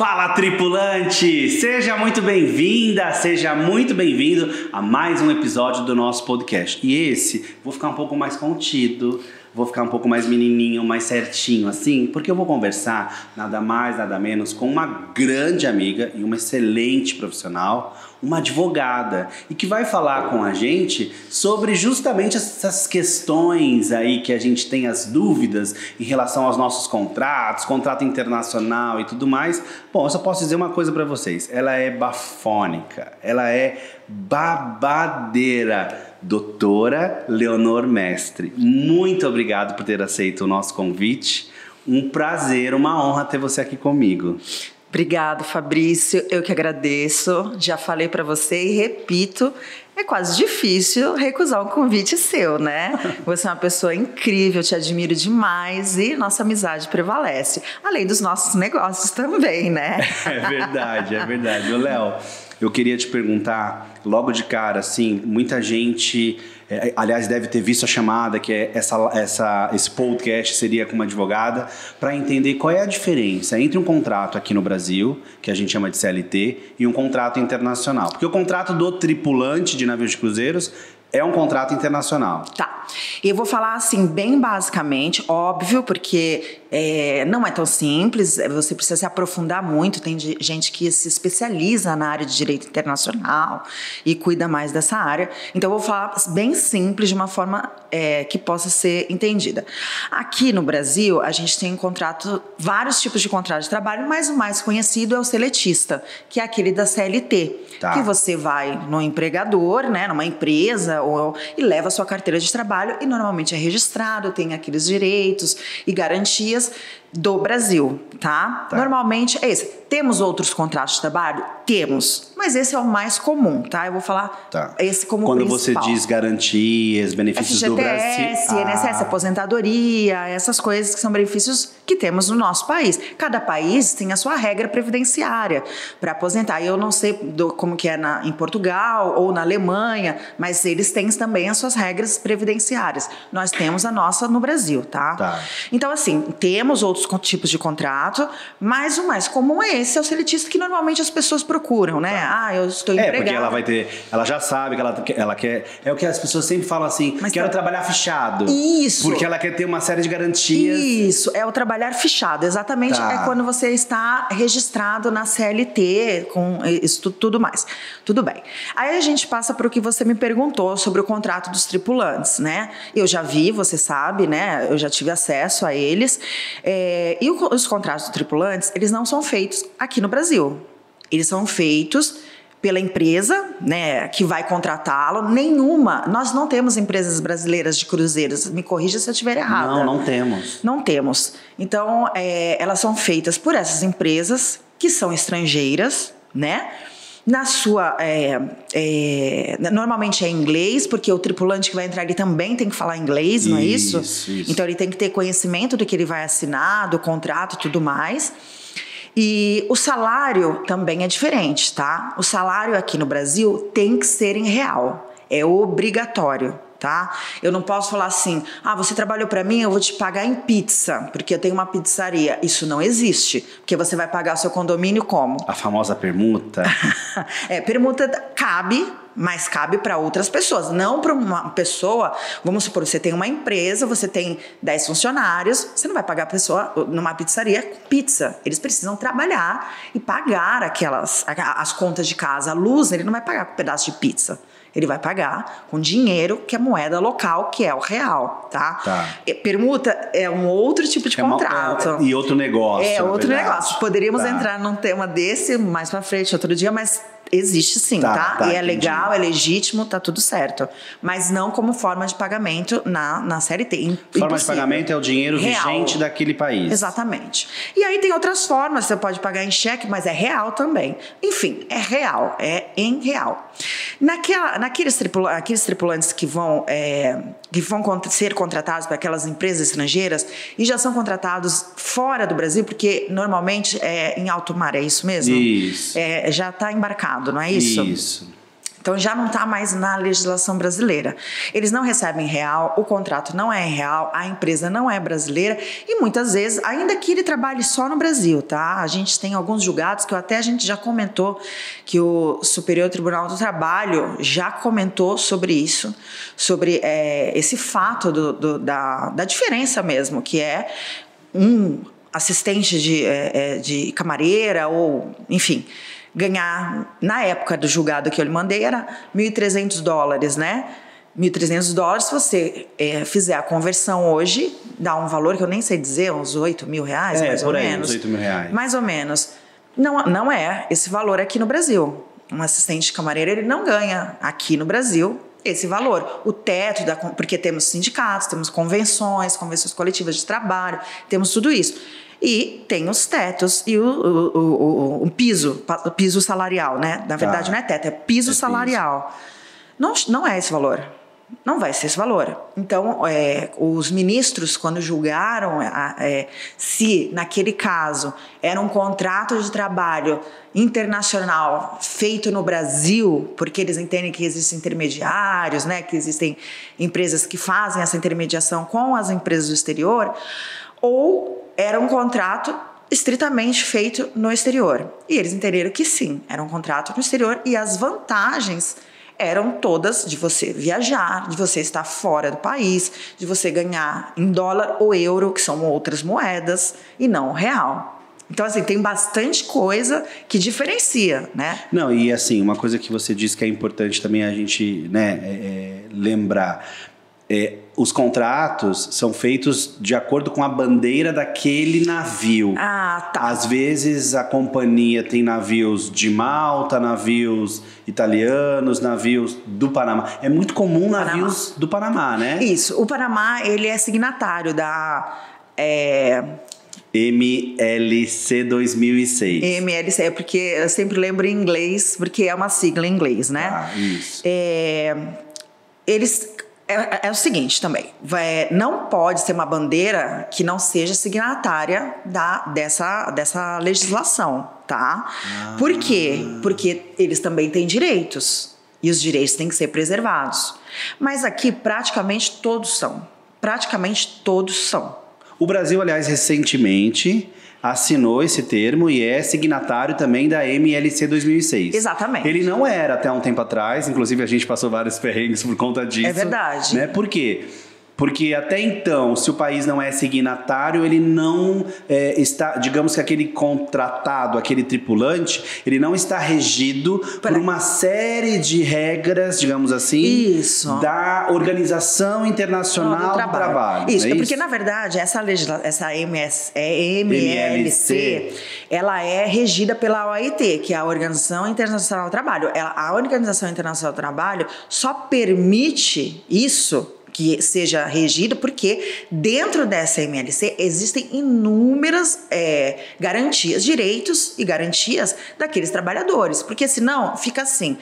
Fala, tripulante! Seja muito bem-vinda, seja muito bem-vindo a mais um episódio do nosso podcast. E esse, vou ficar um pouco mais contido, vou ficar um pouco mais menininho, mais certinho assim, porque eu vou conversar nada mais, nada menos com uma grande amiga e uma excelente profissional, uma advogada, e que vai falar com a gente sobre justamente essas questões aí que a gente tem as dúvidas em relação aos nossos contratos, contrato internacional e tudo mais. Bom, eu só posso dizer uma coisa pra vocês, ela é bafônica, ela é babadeira. Doutora Leonor Mestre, muito obrigado por ter aceito o nosso convite. Um prazer, uma honra ter você aqui comigo. Obrigado, Fabrício. Eu que agradeço. Já falei para você e repito, é quase difícil recusar um convite seu, né? Você é uma pessoa incrível, te admiro demais e nossa amizade prevalece. Além dos nossos negócios também, né? É verdade, é verdade. Ô, Léo, eu queria te perguntar, logo de cara, assim, muita gente, aliás, deve ter visto a chamada, que é esse podcast seria com uma advogada, para entender qual é a diferença entre um contrato aqui no Brasil, que a gente chama de CLT, e um contrato internacional. Porque o contrato do tripulante de navios de cruzeiros é um contrato internacional. Tá. Eu vou falar assim, bem basicamente, óbvio, porque não é tão simples, você precisa se aprofundar muito, tem gente que se especializa na área de direito internacional e cuida mais dessa área. Então eu vou falar bem simples, de uma forma que possa ser entendida. Aqui no Brasil, a gente tem vários tipos de contrato de trabalho, mas o mais conhecido é o seletista, que é aquele da CLT, que você vai no empregador, né, numa empresa, e leva a sua carteira de trabalho e normalmente é registrado, tem aqueles direitos e garantias do Brasil, tá? Normalmente é esse. Temos outros contratos de trabalho? Temos, mas esse é o mais comum, tá? Eu vou falar esse como quando principal. Você diz garantias, benefícios do Brasil... INSS, aposentadoria, essas coisas que são benefícios que temos no nosso país. Cada país tem a sua regra previdenciária para aposentar. Eu não sei como que é em Portugal ou na Alemanha, mas eles têm também as suas regras previdenciárias. Nós temos a nossa no Brasil, tá? Então, assim, temos outros tipos de contrato, mas o mais comum é esse, é o seletista, que normalmente as pessoas procuram, né? Eu estou empregada. Porque ela já sabe que ela quer, é o que as pessoas sempre falam assim, quero trabalhar fichado. Isso. Porque ela quer ter uma série de garantias. Isso, é o trabalhar fichado, exatamente, é quando você está registrado na CLT, com isso tudo mais. Tudo bem. Aí a gente passa para o que você me perguntou sobre o contrato dos tripulantes, né? Eu já vi, você sabe, né? Eu já tive acesso a eles. E os contratos dos tripulantes, eles não são feitos aqui no Brasil. Eles são feitos pela empresa, né, que vai contratá-lo. Nós não temos empresas brasileiras de cruzeiros. Me corrija se eu estiver errada. Não temos. Não temos. Então, elas são feitas por essas empresas que são estrangeiras, né? Normalmente é em inglês, porque o tripulante que vai entrar, ele também tem que falar inglês, não é isso? Isso. Então ele tem que ter conhecimento do que ele vai assinar, do contrato e tudo mais. E o salário também é diferente, tá? O salário aqui no Brasil tem que ser em real, é obrigatório. Tá? Eu não posso falar assim, você trabalhou para mim, eu vou te pagar em pizza, porque eu tenho uma pizzaria. Isso não existe, porque você vai pagar o seu condomínio como? A famosa permuta. Permuta cabe, mas cabe para outras pessoas, não para uma pessoa. Vamos supor, você tem uma empresa, você tem 10 funcionários, você não vai pagar a pessoa numa pizzaria com pizza. Eles precisam trabalhar e pagar as contas de casa. A luz, ele não vai pagar com um pedaço de pizza. Ele vai pagar com dinheiro, que é moeda local, que é o real, tá? Permuta é um outro tipo de contrato. E outro negócio. Outro negócio. Poderíamos entrar num tema desse mais pra frente, outro dia, mas existe sim, tá? E é legal, é legítimo, tá tudo certo. Mas não como forma de pagamento na CLT. Forma de pagamento é o dinheiro vigente daquele país. Exatamente. E aí tem outras formas, você pode pagar em cheque, mas é real também. Enfim, é real, é em real. Aqueles tripulantes que vão ser contratados para aquelas empresas estrangeiras e já são contratados fora do Brasil, porque normalmente é em alto mar, é isso mesmo? Isso. Já está embarcado, não é isso? Isso. Então já não está mais na legislação brasileira. Eles não recebem real, o contrato não é real, a empresa não é brasileira e muitas vezes, ainda que ele trabalhe só no Brasil, tá? A gente tem alguns julgados que a gente já comentou, que o Superior Tribunal do Trabalho já comentou sobre isso, sobre esse fato da diferença mesmo, que é um assistente de camareira ou, enfim, ganhar, na época do julgado que eu lhe mandei, era $1.300, né? $1.300, se você fizer a conversão hoje, dá um valor que eu nem sei dizer, uns R$8.000, mais ou menos. Uns R$8.000. Mais ou menos. Não é esse valor aqui no Brasil. Um assistente de camareira, ele não ganha aqui no Brasil esse valor. O teto, porque temos sindicatos, temos convenções coletivas de trabalho, temos tudo isso. E tem os tetos e o piso salarial, né? Na verdade, não é teto, é piso salarial. Não é esse valor. Não vai ser esse valor. Então, os ministros, quando julgaram se, naquele caso, era um contrato de trabalho internacional feito no Brasil, porque eles entendem que existem intermediários, né? Que existem empresas que fazem essa intermediação com as empresas do exterior, ou era um contrato estritamente feito no exterior. E eles entenderam que sim, era um contrato no exterior e as vantagens eram todas de você viajar, de você estar fora do país, de você ganhar em dólar ou euro, que são outras moedas, e não o real. Então, assim, tem bastante coisa que diferencia, né? Não, e assim, uma coisa que você disse que é importante também a gente, né, lembrar. Os contratos são feitos de acordo com a bandeira daquele navio. Ah, tá. Às vezes a companhia tem navios de Malta, navios italianos, navios do Panamá. É muito comum navios do Panamá, né? Isso. O Panamá, ele é signatário da... MLC 2006. MLC, porque eu sempre lembro em inglês, porque é uma sigla em inglês, né? Ah, isso. Eles... É o seguinte também, não pode ser uma bandeira que não seja signatária dessa legislação, tá? Por quê? Porque eles também têm direitos e os direitos têm que ser preservados. Mas aqui praticamente todos são. O Brasil, aliás, recentemente assinou esse termo e é signatário também da MLC 2006. Exatamente. Ele não era até um tempo atrás, inclusive a gente passou vários perrengues por conta disso. É verdade. Né? Por quê? Porque até então, se o país não é signatário, ele não está, digamos que aquele contratado, aquele tripulante, ele não está regido por uma série de regras, digamos assim, isso, da Organização Internacional do Trabalho. Isso, porque na verdade essa MLC, ela é regida pela OIT, que é a Organização Internacional do Trabalho. A Organização Internacional do Trabalho só permite isso, que seja regida, porque dentro dessa MLC existem inúmeras garantias, direitos e garantias daqueles trabalhadores, porque senão fica assim,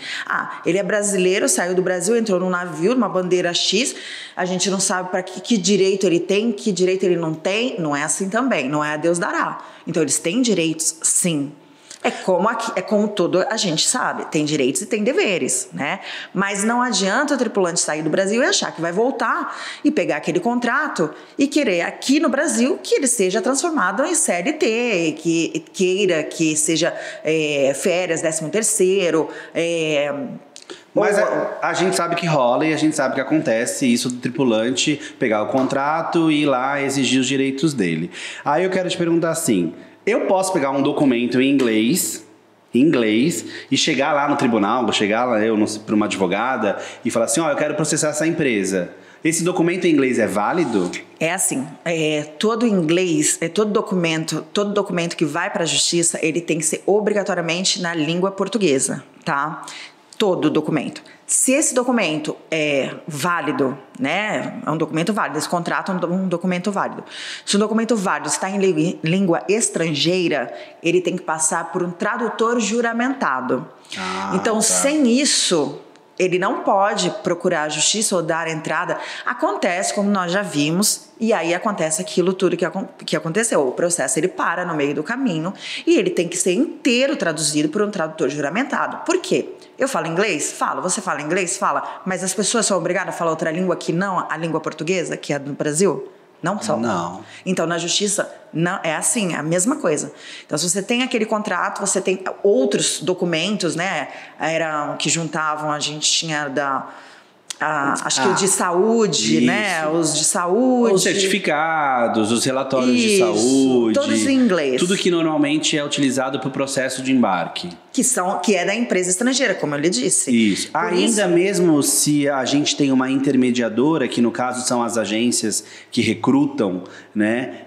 ele é brasileiro, saiu do Brasil, entrou num navio, numa bandeira X, a gente não sabe para que direito ele tem, que direito ele não tem, não é assim também, não é a Deus dará. Então eles têm direitos, sim. É como todo a gente sabe, tem direitos e tem deveres, né? Mas não adianta o tripulante sair do Brasil e achar que vai voltar e pegar aquele contrato e querer aqui no Brasil que ele seja transformado em CLT, que queira que seja férias, 13º, mas a gente sabe que rola e a gente sabe que acontece isso do tripulante pegar o contrato e ir lá exigir os direitos dele. Aí eu quero te perguntar assim... Eu posso pegar um documento em inglês e chegar lá no tribunal, chegar lá para uma advogada e falar assim, eu quero processar essa empresa. Esse documento em inglês é válido? É assim, todo documento que vai para a justiça, ele tem que ser obrigatoriamente na língua portuguesa, tá? Todo documento. Se esse documento é válido, né, é um documento válido, esse contrato é um documento válido. Se o documento válido está em língua estrangeira, ele tem que passar por um tradutor juramentado. Então, sem isso, Ele não pode procurar a justiça ou dar entrada. Acontece, como nós já vimos, e aí acontece aquilo tudo que aconteceu. O processo ele para no meio do caminho e ele tem que ser inteiro traduzido por um tradutor juramentado. Por quê? Eu falo inglês? Falo. Você fala inglês? Fala. Mas as pessoas são obrigadas a falar outra língua que não a língua portuguesa, que é do Brasil? Não são. Não. Então, na justiça, não, é assim, é a mesma coisa. Então, se você tem aquele contrato, você tem outros documentos, né? Eram que juntavam, a gente tinha acho que o de saúde, isso. Né? Os de saúde. Os certificados, os relatórios de saúde. Todos em inglês. Tudo que normalmente é utilizado para o processo de embarque. Que é da empresa estrangeira, como eu lhe disse. Isso. Ainda mesmo se a gente tem uma intermediadora, que no caso são as agências que recrutam, né?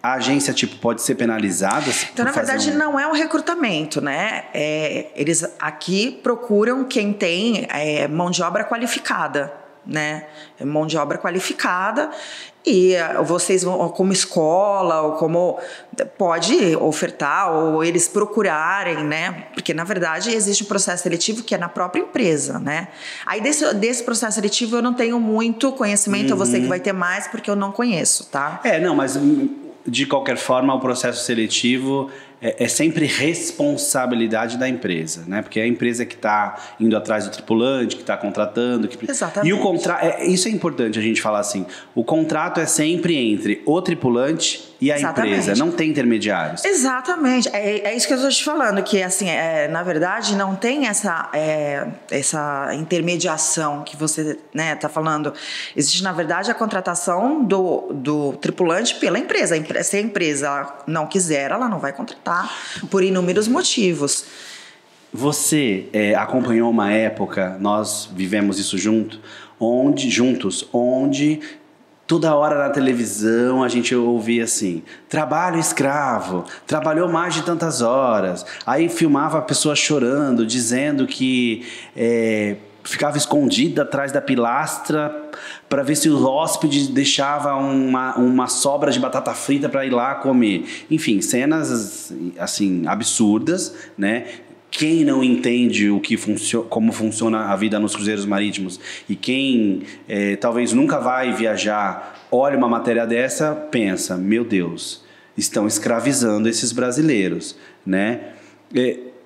A agência pode ser penalizada? Então, na verdade, não é um recrutamento, né? Eles aqui procuram quem tem mão de obra qualificada, né? Mão de obra qualificada. E vocês vão, como escola, ou como pode ofertar, ou eles procurarem, né? Porque, na verdade, existe um processo seletivo que é na própria empresa, né? Aí, desse processo seletivo, eu não tenho muito conhecimento, você que vai ter mais, porque eu não conheço, tá? Não, mas de qualquer forma, o processo seletivo é sempre responsabilidade da empresa, né? Porque é a empresa que está indo atrás do tripulante, que está contratando. Exatamente. E o contrato, isso é importante a gente falar assim, o contrato é sempre entre o tripulante e a empresa, não tem intermediários. Exatamente, é isso que eu estou te falando, que assim, na verdade não tem essa intermediação que você está falando. Existe, na verdade, a contratação do tripulante pela empresa. Se a empresa não quiser, ela não vai contratar por inúmeros motivos. Você acompanhou uma época, nós vivemos isso juntos, onde toda hora na televisão a gente ouvia assim, trabalho escravo, trabalhou mais de tantas horas. Aí filmava a pessoa chorando, dizendo que ficava escondida atrás da pilastra para ver se o hóspede deixava uma sobra de batata frita para ir lá comer. Enfim, cenas assim absurdas, né? Quem não entende como funciona a vida nos cruzeiros marítimos e quem talvez nunca vai viajar, olha uma matéria dessa, pensa, meu Deus, estão escravizando esses brasileiros, né?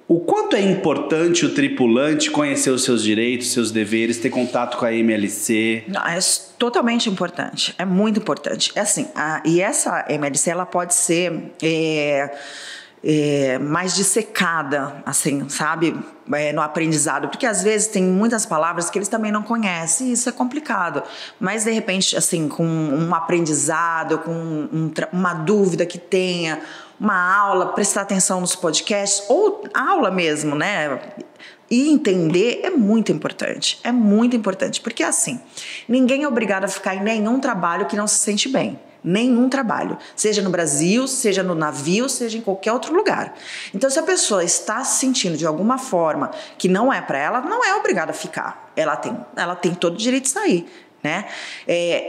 O quanto é importante o tripulante conhecer os seus direitos, seus deveres, ter contato com a MLC? Não, é totalmente importante, é muito importante. É assim, e essa MLC ela pode ser mais dissecada, assim, sabe, no aprendizado, porque às vezes tem muitas palavras que eles também não conhecem e isso é complicado, mas de repente, assim, com um aprendizado, com uma dúvida que tenha, uma aula, prestar atenção nos podcasts, ou aula mesmo, né, e entender é muito importante, porque assim, ninguém é obrigado a ficar em nenhum trabalho que não se sente bem. Nenhum trabalho, seja no Brasil, seja no navio, seja em qualquer outro lugar. Então, se a pessoa está se sentindo de alguma forma que não é para ela, não é obrigada a ficar. Ela tem todo o direito de sair, né?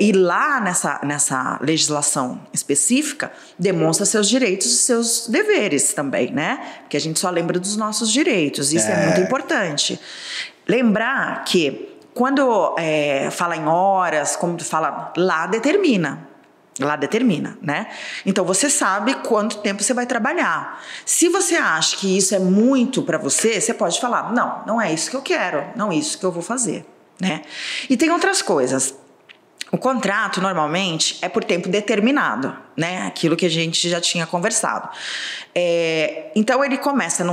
E lá nessa legislação específica, demonstra seus direitos e seus deveres também, né? Porque a gente só lembra dos nossos direitos, isso é muito importante. Lembrar que quando fala em horas, como tu fala, lá determina, né? Então você sabe quanto tempo você vai trabalhar. Se você acha que isso é muito para você, você pode falar, não é isso que eu quero, não é isso que eu vou fazer, né? E tem outras coisas. O contrato normalmente é por tempo determinado, né? Aquilo que a gente já tinha conversado. Então ele começa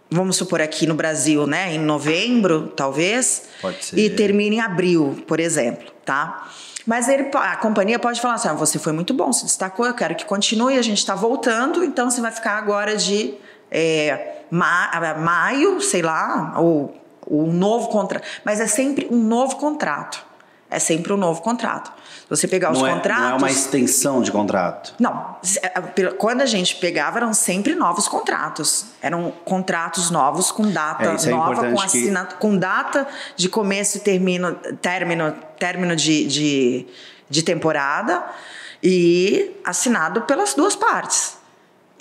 vamos supor aqui no Brasil, né? Em novembro, talvez. Pode ser. E termina em abril, por exemplo, tá? Mas a companhia pode falar assim, você foi muito bom, se destacou, eu quero que continue, a gente está voltando, então você vai ficar agora de maio, sei lá, ou um novo contrato. Mas é sempre um novo contrato. Se você pegar os contratos... Não é uma extensão de contrato? Não. Quando a gente pegava, eram sempre novos contratos. Eram contratos novos, com data nova, com data de começo e término de temporada e assinado pelas duas partes.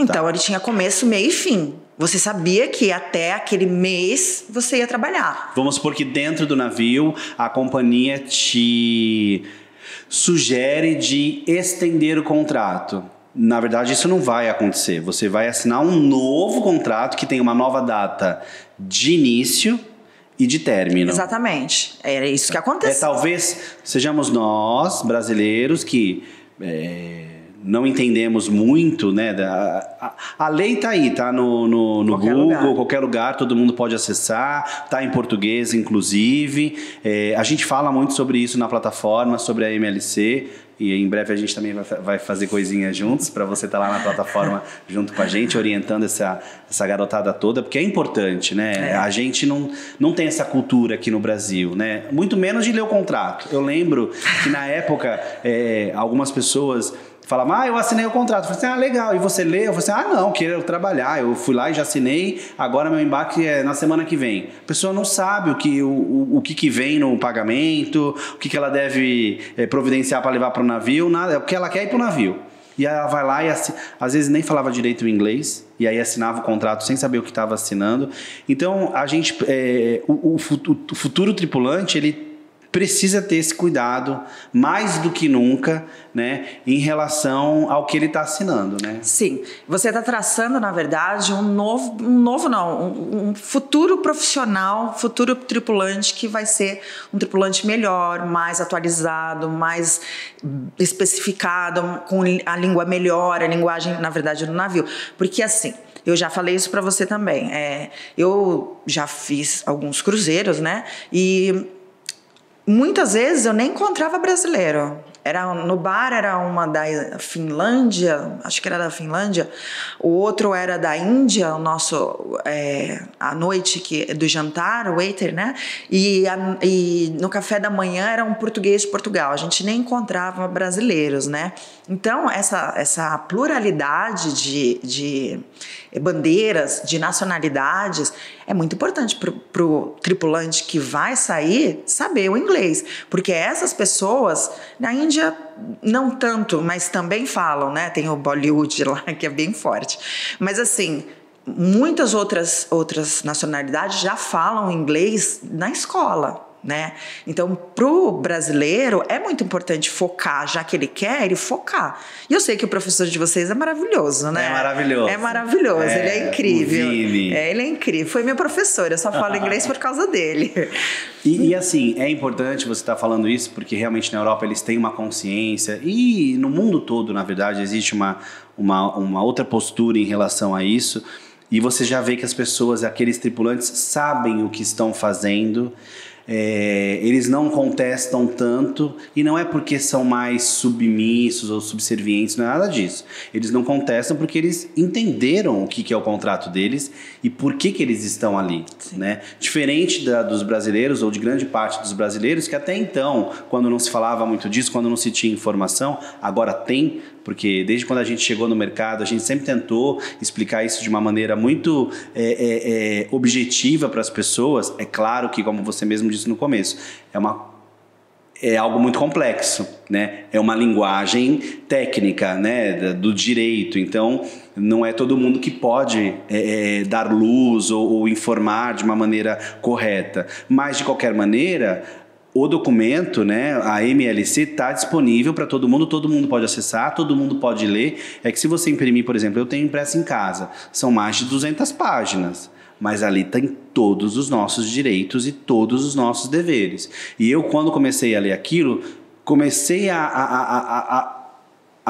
Então, ele tinha começo, meio e fim. Você sabia que até aquele mês você ia trabalhar. Vamos supor que dentro do navio a companhia te sugere de estender o contrato. Na verdade, isso não vai acontecer. Você vai assinar um novo contrato que tem uma nova data de início e de término. Exatamente. Era isso que aconteceu. Talvez sejamos nós, brasileiros, que não entendemos muito, né? A lei tá aí, tá no Google, qualquer lugar, todo mundo pode acessar, tá em português, inclusive. A gente fala muito sobre isso na plataforma, sobre a MLC, e em breve a gente também vai fazer coisinhas juntos, para você estar lá na plataforma junto com a gente, orientando essa garotada toda, porque é importante, né? A gente não tem essa cultura aqui no Brasil, né? Muito menos de ler o contrato. Eu lembro que na época, algumas pessoas falavam, eu assinei o contrato. Eu falei assim, legal. E você lê? Eu falei assim, não, quero trabalhar. Eu fui lá e já assinei, agora meu embarque é na semana que vem. A pessoa não sabe o que vem no pagamento, o que ela deve providenciar para levar para o navio, nada, é o que ela quer ir para o navio. E ela vai lá e às vezes nem falava direito o inglês, e aí assinava o contrato sem saber o que estava assinando. Então, a gente, o futuro tripulante, ele precisa ter esse cuidado mais do que nunca, né, em relação ao que ele está assinando, né? Sim, você está traçando, na verdade, um futuro profissional, futuro tripulante que vai ser um tripulante melhor, mais atualizado, mais especificado, com a língua melhor, a linguagem, na verdade, do navio. Porque assim, eu já falei isso para você também. Eu já fiz alguns cruzeiros, né? E muitas vezes eu nem encontrava brasileiro. No bar era uma da Finlândia, acho que era da Finlândia, o outro era da Índia, o nosso, a noite do jantar, o waiter, né? E no café da manhã era um português de Portugal, a gente nem encontrava brasileiros, né? Então, essa pluralidade de bandeiras, de nacionalidades, é muito importante para o tripulante que vai sair saber o inglês, porque essas pessoas, na Índia não tanto, mas também falam, né? Tem o Bollywood lá, que é bem forte. Mas assim, muitas outras nacionalidades já falam inglês na escola, né? Então, pro brasileiro é muito importante focar, já que ele quer, ele focar. E eu sei que o professor de vocês é maravilhoso, né? É maravilhoso. É maravilhoso, ele é incrível. O Vini. Ele é incrível. Foi meu professor, eu só falo inglês por causa dele. E assim, é importante você estar falando isso, porque realmente na Europa eles têm uma consciência, e no mundo todo, na verdade, existe uma outra postura em relação a isso, e você já vê que as pessoas, aqueles tripulantes, sabem o que estão fazendo. Eles não contestam tanto, e não é porque são mais submissos ou subservientes, não é nada disso. Eles não contestam porque eles entenderam o que é o contrato deles e por que eles estão ali, né? Diferente dos brasileiros, ou de grande parte dos brasileiros, que até então, quando não se falava muito disso, quando não se tinha informação, agora tem, porque desde quando a gente chegou no mercado, a gente sempre tentou explicar isso de uma maneira muito objetiva para as pessoas. É claro que, como você mesmo disse no começo, é algo muito complexo, né? É uma linguagem técnica, né, do direito. Então, não é todo mundo que pode dar luz ou informar de uma maneira correta. Mas, de qualquer maneira, o documento, né, a MLC, está disponível para todo mundo pode acessar, todo mundo pode ler. É que se você imprimir, por exemplo, eu tenho impresso em casa, são mais de 200 páginas. Mas ali tem todos os nossos direitos e todos os nossos deveres. E eu, quando comecei a ler aquilo, comecei a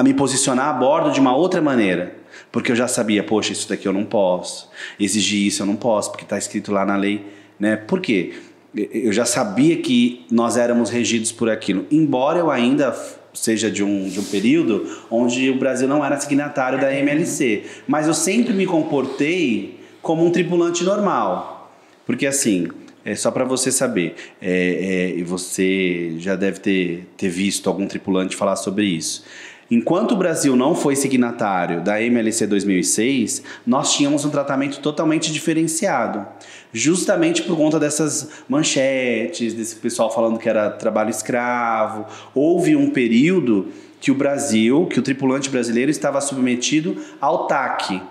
me posicionar a bordo de uma outra maneira. Porque eu já sabia, poxa, isso daqui eu não posso, exigir isso eu não posso, porque está escrito lá na lei, né? Por quê? Eu já sabia que nós éramos regidos por aquilo, embora eu ainda seja de um período onde o Brasil não era signatário da MLC. Mas eu sempre me comportei como um tripulante normal. Porque assim, só para você saber, e você já deve ter visto algum tripulante falar sobre isso. Enquanto o Brasil não foi signatário da MLC 2006, nós tínhamos um tratamento totalmente diferenciado. Justamente por conta dessas manchetes, desse pessoal falando que era trabalho escravo. Houve um período que o tripulante brasileiro estava submetido ao TAC.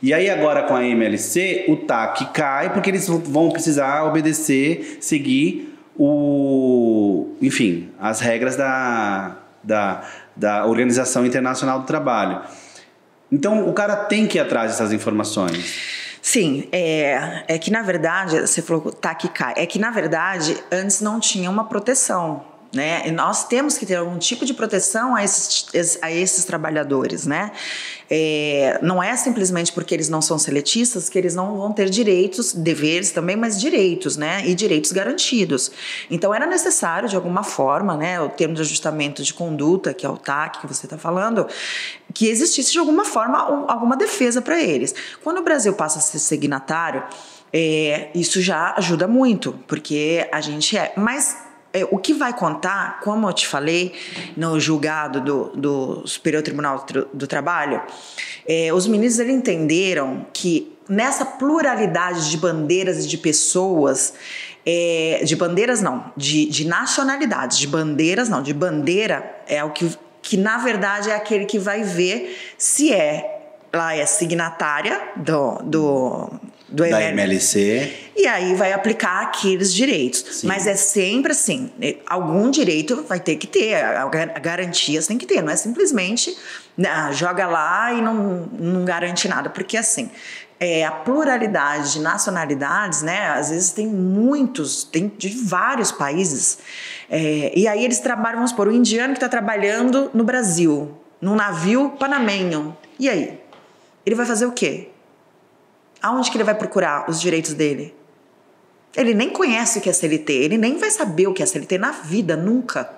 E aí agora com a MLC, o TAC cai porque eles vão precisar obedecer, seguir as regras da Organização Internacional do Trabalho. Então o cara tem que ir atrás dessas informações. Sim, é que na verdade, você falou que o TAC cai, é que na verdade antes não tinha uma proteção, né? E nós temos que ter algum tipo de proteção a esses trabalhadores, né? Não é simplesmente porque eles não são seletistas que eles não vão ter direitos, deveres também, mas direitos, né? E direitos garantidos. Então era necessário de alguma forma, né? O termo de ajustamento de conduta, que é o TAC que você está falando, que existisse de alguma forma alguma defesa para eles. Quando o Brasil passa a ser signatário, isso já ajuda muito, porque a gente mas o que vai contar, como eu te falei, no julgado do Superior Tribunal do Trabalho, os ministros eles entenderam que nessa pluralidade de bandeiras e de pessoas, de bandeiras não, de nacionalidades, de bandeiras não, de bandeira é o que na verdade é aquele que vai ver se ela é signatária da MLC. E aí vai aplicar aqueles direitos. Sim. Mas é sempre assim, algum direito vai ter que ter, garantias tem que ter, não é simplesmente joga lá e não garante nada, porque assim, a pluralidade de nacionalidades, né, às vezes tem de vários países, e aí eles trabalham, vamos supor, o indiano que está trabalhando no Brasil, num navio panamenho, e aí? Ele vai fazer o quê? Aonde que ele vai procurar os direitos dele? Ele nem conhece o que é CLT, ele nem vai saber o que é CLT na vida, nunca.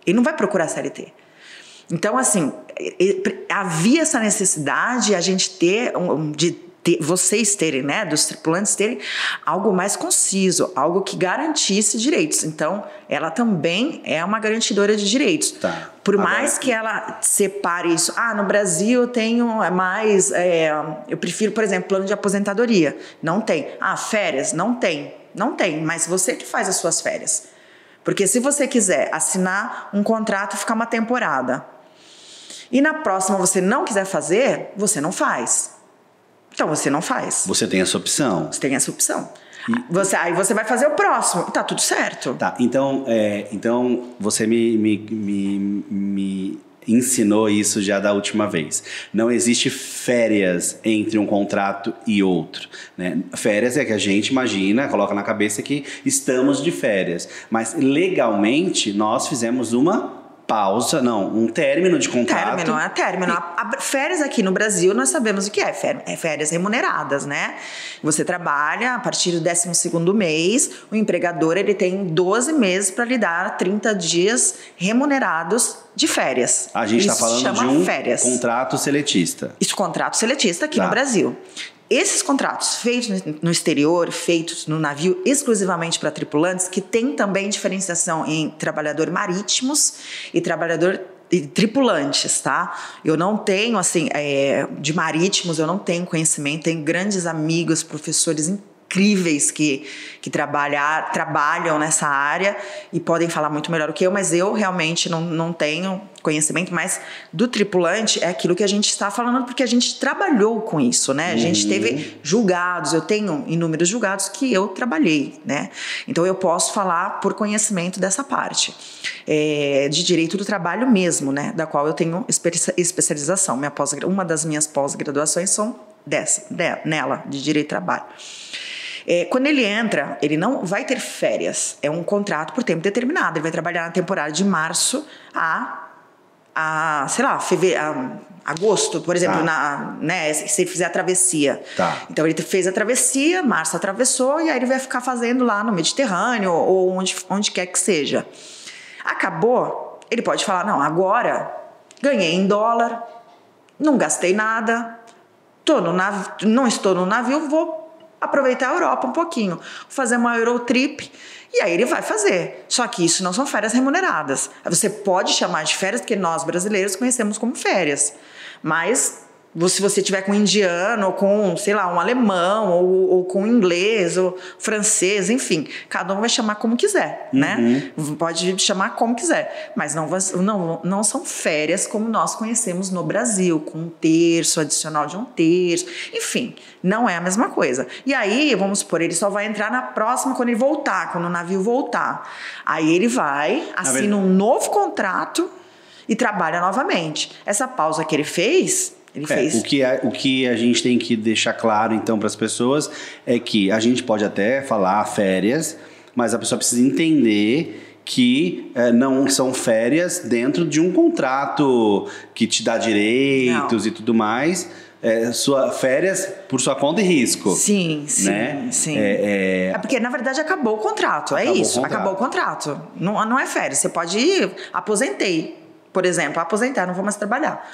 Ele não vai procurar CLT. Então, assim, havia essa necessidade a gente vocês terem, né, dos tripulantes terem algo mais conciso, algo que garantisse direitos. Então, ela também é uma garantidora de direitos. Tá. Por mais que ela separe isso, no Brasil eu tenho mais, eu prefiro, por exemplo, plano de aposentadoria. Não tem. Férias? Não tem. Não tem, mas você que faz as suas férias. Porque se você quiser assinar um contrato e ficar uma temporada, e na próxima você não quiser fazer, você não faz. Então você não faz. Você tem essa opção. Você tem essa opção. Aí você vai fazer o próximo. Tá tudo certo. Tá, então você me ensinou isso já da última vez. Não existe férias entre um contrato e outro, né? Férias é que a gente imagina, coloca na cabeça que estamos de férias. Mas legalmente nós fizemos uma pausa, um término de contrato. Término. Férias aqui no Brasil, nós sabemos o que é férias remuneradas, né? Você trabalha a partir do 12º mês, o empregador ele tem 12 meses para lhe dar 30 dias remunerados de férias. A gente está falando de um contrato seletista. Isso, contrato seletista aqui no Brasil. Esses contratos feitos no exterior, feitos no navio exclusivamente para tripulantes, que tem também diferenciação em trabalhador marítimos e tripulantes, tá? Eu não tenho, assim, de marítimos eu não tenho conhecimento, tenho grandes amigos, professores incríveis que trabalham nessa área e podem falar muito melhor do que eu, mas eu realmente não tenho conhecimento, mas do tripulante é aquilo que a gente está falando, porque a gente trabalhou com isso, né? A gente teve julgados, eu tenho inúmeros julgados que eu trabalhei, né? Então eu posso falar por conhecimento dessa parte, de direito do trabalho mesmo, né? Da qual eu tenho especialização. Uma das minhas pós-graduações são nela, de direito do trabalho. Quando ele entra, ele não vai ter férias, é um contrato por tempo determinado, ele vai trabalhar na temporada de março a sei lá, agosto, por exemplo, se ele fizer a travessia. Tá. Então ele fez a travessia, março atravessou, e aí ele vai ficar fazendo lá no Mediterrâneo ou onde quer que seja. Acabou, ele pode falar, não, agora ganhei em dólar, não gastei nada, não estou no navio, vou aproveitar a Europa um pouquinho, fazer uma Eurotrip, e aí ele vai fazer. Só que isso não são férias remuneradas. Você pode chamar de férias porque nós brasileiros conhecemos como férias, mas Se você tiver com um indiano, ou com, sei lá, um alemão, ou com um inglês, ou francês, enfim. Cada um vai chamar como quiser, né? Pode chamar como quiser. Mas não são férias como nós conhecemos no Brasil, com um terço, adicional de um terço. Enfim, não é a mesma coisa. E aí, vamos supor, ele só vai entrar na próxima quando ele voltar, quando o navio voltar. Aí ele vai, assina um novo contrato e trabalha novamente. Essa pausa que ele fez... O que a gente tem que deixar claro, então, para as pessoas é que a gente pode até falar férias, mas a pessoa precisa entender que não são férias dentro de um contrato que te dá direitos e tudo mais. Férias por sua conta e risco. Sim, né? Sim. É porque, na verdade, acabou o contrato. Acabou o contrato. Não é férias. Você pode ir, aposentei, por exemplo. Aposentar, não vou mais trabalhar.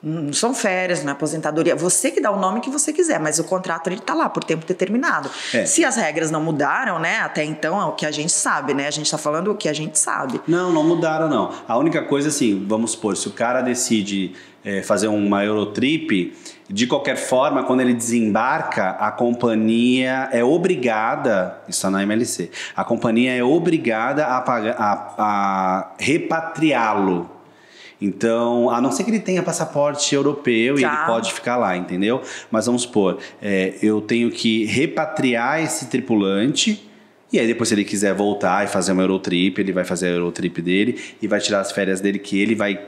Não são férias, não é aposentadoria. Você que dá o nome que você quiser, mas o contrato ele tá lá por tempo determinado. Se as regras não mudaram, né? Até então é o que a gente sabe, né? A gente tá falando o que a gente sabe. Não mudaram, não. A única coisa, assim, vamos supor, se o cara decide fazer uma Eurotrip, de qualquer forma, quando ele desembarca, a companhia é obrigada, isso está na MLC, a companhia é obrigada a repatriá-lo. Então, a não ser que ele tenha passaporte europeu e ele pode ficar lá, entendeu? Mas vamos supor, eu tenho que repatriar esse tripulante e aí depois se ele quiser voltar e fazer uma Eurotrip, ele vai fazer a Eurotrip dele e vai tirar as férias dele que ele vai...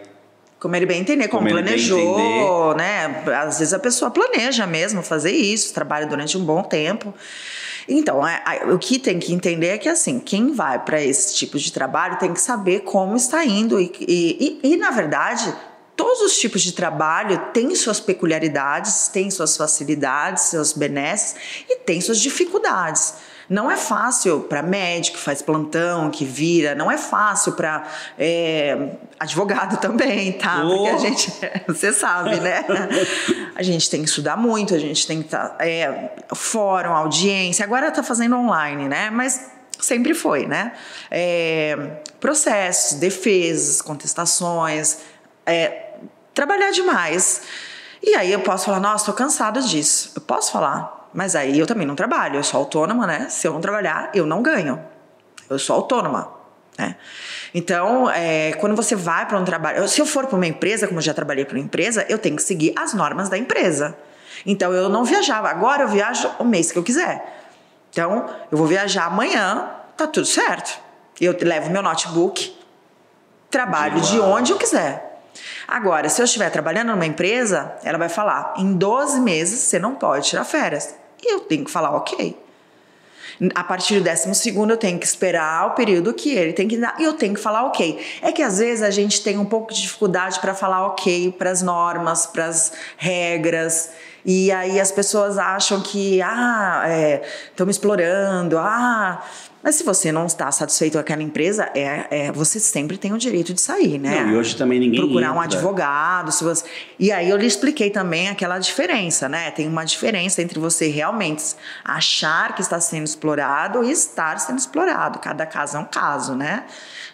Como ele bem entender, como planejou, né? Às vezes a pessoa planeja mesmo fazer isso, trabalha durante um bom tempo. Então, o que tem que entender é que, assim, quem vai para esse tipo de trabalho tem que saber como está indo e, na verdade, todos os tipos de trabalho têm suas peculiaridades, têm suas facilidades, seus benesses e têm suas dificuldades. Não é fácil para médico que faz plantão, que vira, não é fácil para advogado também, tá? Porque a gente, você sabe, né? A gente tem que estudar muito, a gente tem que fórum, audiência, agora tá fazendo online, né? Mas sempre foi, né? Processos, defesas, contestações, trabalhar demais. E aí eu posso falar, nossa, tô cansada disso. Eu posso falar. Mas aí eu também não trabalho, eu sou autônoma, né? Se eu não trabalhar, eu não ganho. Eu sou autônoma, né? Então, quando você vai para um trabalho... Se eu for para uma empresa, como eu já trabalhei para uma empresa, eu tenho que seguir as normas da empresa. Então, eu não viajava. Agora eu viajo o mês que eu quiser. Então, eu vou viajar amanhã, tá tudo certo. Eu levo meu notebook, trabalho de onde eu quiser. Agora, se eu estiver trabalhando numa empresa, ela vai falar, em 12 meses você não pode tirar férias. E eu tenho que falar ok. A partir do 12º eu tenho que esperar o período que ele tem que dar e eu tenho que falar ok. É que às vezes a gente tem um pouco de dificuldade para falar ok para as normas, para as regras. E aí as pessoas acham que estão me explorando, mas se você não está satisfeito com aquela empresa, você sempre tem o direito de sair, né? Não, e hoje também ninguém procurar um advogado. E aí eu lhe expliquei também aquela diferença, né? Tem uma diferença entre você realmente achar que está sendo explorado e estar sendo explorado. Cada caso é um caso, né?